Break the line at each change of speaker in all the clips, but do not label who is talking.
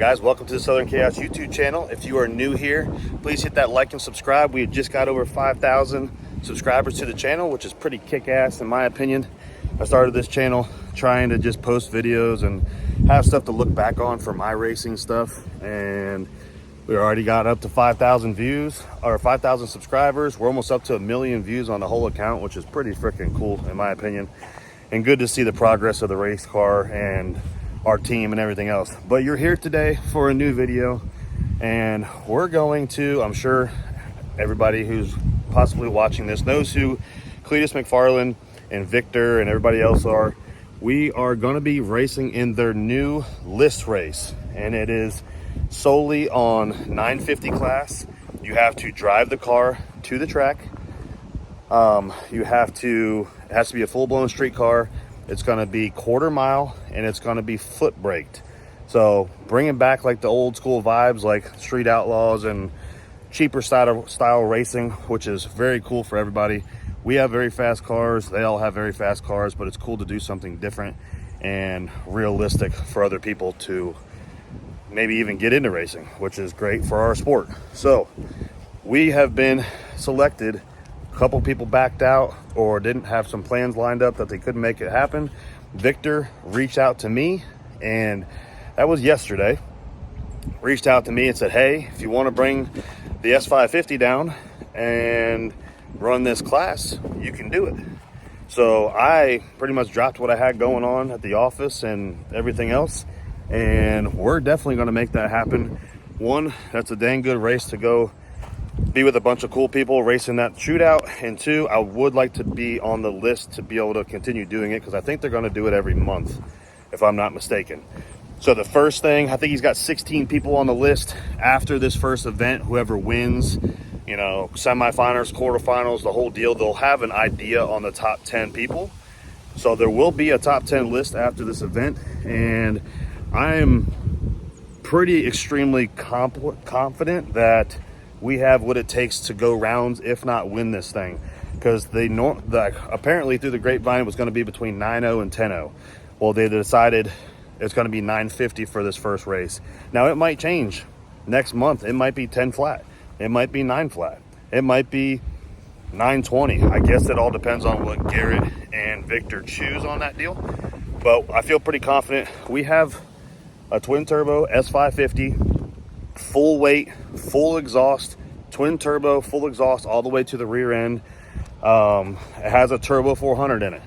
guys, welcome to the Southern Chaos YouTube channel. If you are new here, please hit that like and subscribe. We just got over 5,000 subscribers to the channel, which is pretty kick-ass in my opinion. I started this channel trying to just post videos and have stuff to look back on for my racing stuff, and we already got up to 5,000 views or 5,000 subscribers. We're almost up to 1 million views on the whole account, which is pretty freaking cool in my opinion, and good to see the progress of the race car and our team and everything else. But you're here today for a new video, and we're going to, I'm sure everybody who's possibly watching this knows who Cleetus McFarland and Victor and everybody else are. We are going to be racing in their new list race, and it is solely on 950 class. You have to drive the car to the track. It has to be a full-blown street car. It's going to be quarter mile, and it's going to be foot braked. So bringing back like the old school vibes, like Street Outlaws and cheaper style racing, which is very cool for everybody. We have very fast cars. They all have very fast cars, but it's cool to do something different and realistic for other people to maybe even get into racing, which is great for our sport. So we have been selected. A couple people backed out or didn't have some plans lined up that they couldn't make it happen. Victor reached out to me, and that was yesterday. Reached out to me and said, hey, if you want to bring the S550 down and run this class, you can do it. So I pretty much dropped what I had going on at the office and everything else, and we're definitely going to make that happen. One, that's a dang good race to go be with a bunch of cool people racing that shootout, and two, I would like to be on the list to be able to continue doing it, because I think they're going to do it every month if I'm not mistaken. So the first thing, I think he's got 16 people on the list after this first event. Whoever wins, you know, semifinals, quarterfinals, the whole deal, they'll have an idea on the top 10 people. So there will be a top 10 list after this event, and I'm pretty extremely confident that we have what it takes to go rounds, if not win this thing, because apparently through the grapevine it was going to be between 9-0 and 10-0. Well, they decided it's going to be 950 for this first race. Now it might change next month. It might be 10 flat. It might be 9 flat. It might be 920. I guess it all depends on what Garrett and Victor choose on that deal. But I feel pretty confident. We have a twin turbo S550, full weight, full exhaust, twin turbo, full exhaust all the way to the rear end. It has a turbo 400 in it.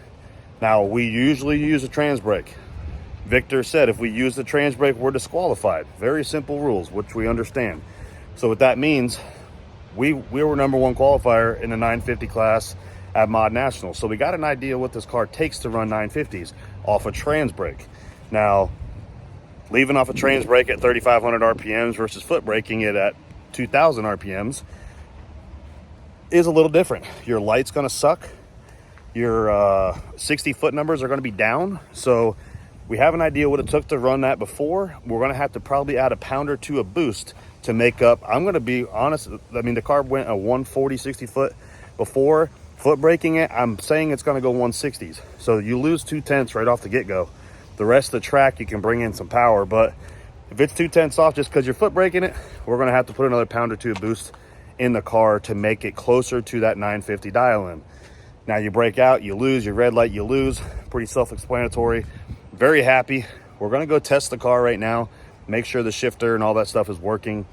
Now we usually use a trans brake. Victor said if we use the trans brake, we're disqualified. Very simple rules, which we understand. So what that means, we were #1 qualifier in the 950 class at Mod National. So we got an idea what this car takes to run 950s off a trans brake. Now, leaving off a trans brake at 3,500 RPMs versus foot braking it at 2,000 RPMs is a little different. Your light's gonna suck. Your 60 foot numbers are gonna be down. So we have an idea what it took to run that before. We're gonna have to probably add a pound or two of boost to make up. I'm gonna be honest, I mean, the car went a 140, 60 foot before. Foot braking it, I'm saying it's gonna go 160s. So you lose 2/10 right off the get-go. The rest of the track, you can bring in some power, but if it's 2/10 off just because you're foot braking it, we're gonna have to put another pound or two of boost in the car to make it closer to that 950 dial in. Now you break out, you lose, your red light, you lose. Pretty self-explanatory. Very happy. We're gonna go test the car right now, make sure the shifter and all that stuff is working.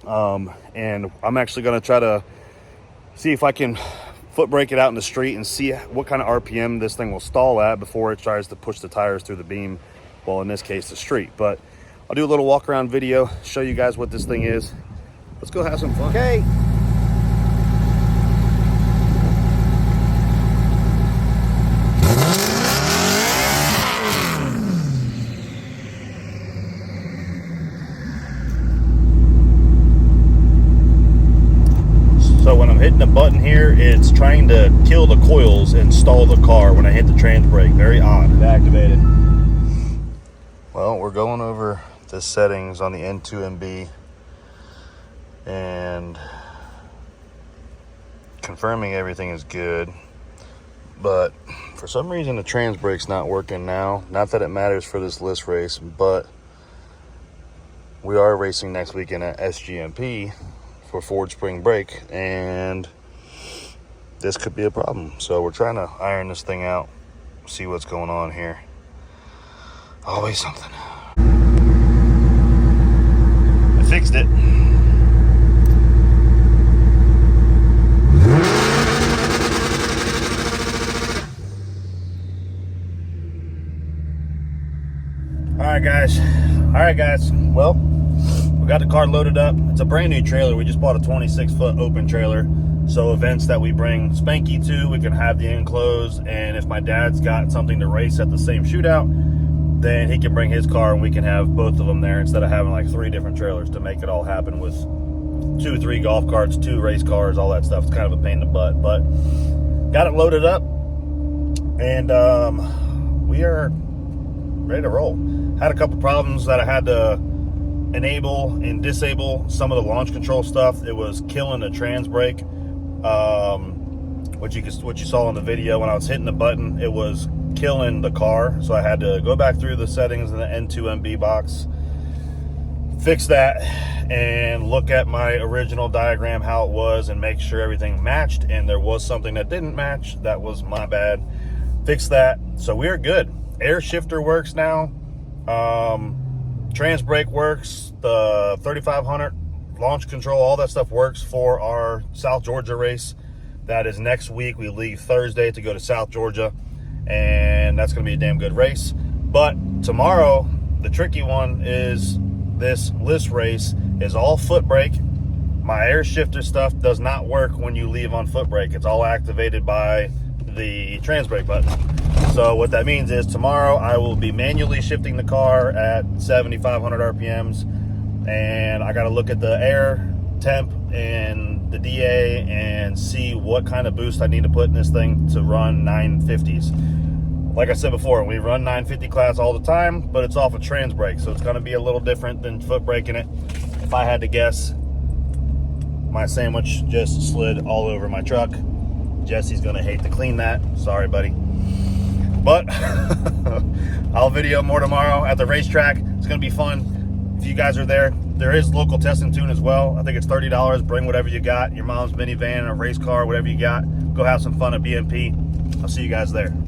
And I'm actually gonna try to see if I can foot brake it out in the street and see what kind of RPM this thing will stall at before it tries to push the tires through the beam. Well, in this case, the street. But I'll do a little walk around video, show you guys what this thing is. Let's go have some fun. Okay. So when I'm hitting the button here, it's trying to kill the coils and stall the car when I hit the trans brake. Very odd. Activated. Well, we're going over the settings on the N2MB and confirming everything is good. But for some reason the trans brake's not working now. Not that it matters for this list race, but we are racing next weekend at SGMP for Ford Spring Break, and this could be a problem. So we're trying to iron this thing out, see what's going on here. Always something. I fixed it. All right guys, well, we got the car loaded up. It's a brand new trailer. We just bought a 26-foot open trailer, so events that we bring Spanky to, we can have the enclosed, and if my dad's got something to race at the same shootout, then he can bring his car and we can have both of them there instead of having like 3 different trailers to make it all happen with 2 or 3 golf carts, 2 race cars, all that stuff. It's kind of a pain in the butt, but got it loaded up, and we are ready to roll. Had a couple problems that I had to enable and disable some of the launch control stuff. It was killing the trans brake, what you saw in the video. When I was hitting the button, it was killing the car, so I had to go back through the settings in the N2MB box, fix that, and look at my original diagram, how it was, and make sure everything matched. And there was something that didn't match. That was my bad. Fix that, so we're good. Air shifter works now. Trans brake works. The 3500 launch control, all that stuff works for our South Georgia race. That is next week. We leave Thursday to go to South Georgia, and that's going to be a damn good race. But tomorrow, the tricky one is this list race is all foot brake. My air shifter stuff does not work when you leave on foot brake. It's all activated by the trans brake button. So what that means is tomorrow I will be manually shifting the car at 7,500 RPMs, and I got to look at the air temp and the DA and see what kind of boost I need to put in this thing to run 950s. Like I said before, we run 950 class all the time, but it's off a trans brake, so it's going to be a little different than foot braking it. If I had to guess, my sandwich just slid all over my truck. Jesse's going to hate to clean that. Sorry, buddy. But I'll video more tomorrow at the racetrack. It's going to be fun. If you guys are there, there is local test and tune as well. I think it's $30. Bring whatever you got, your mom's minivan, a race car, whatever you got. Go have some fun at BMP. I'll see you guys there.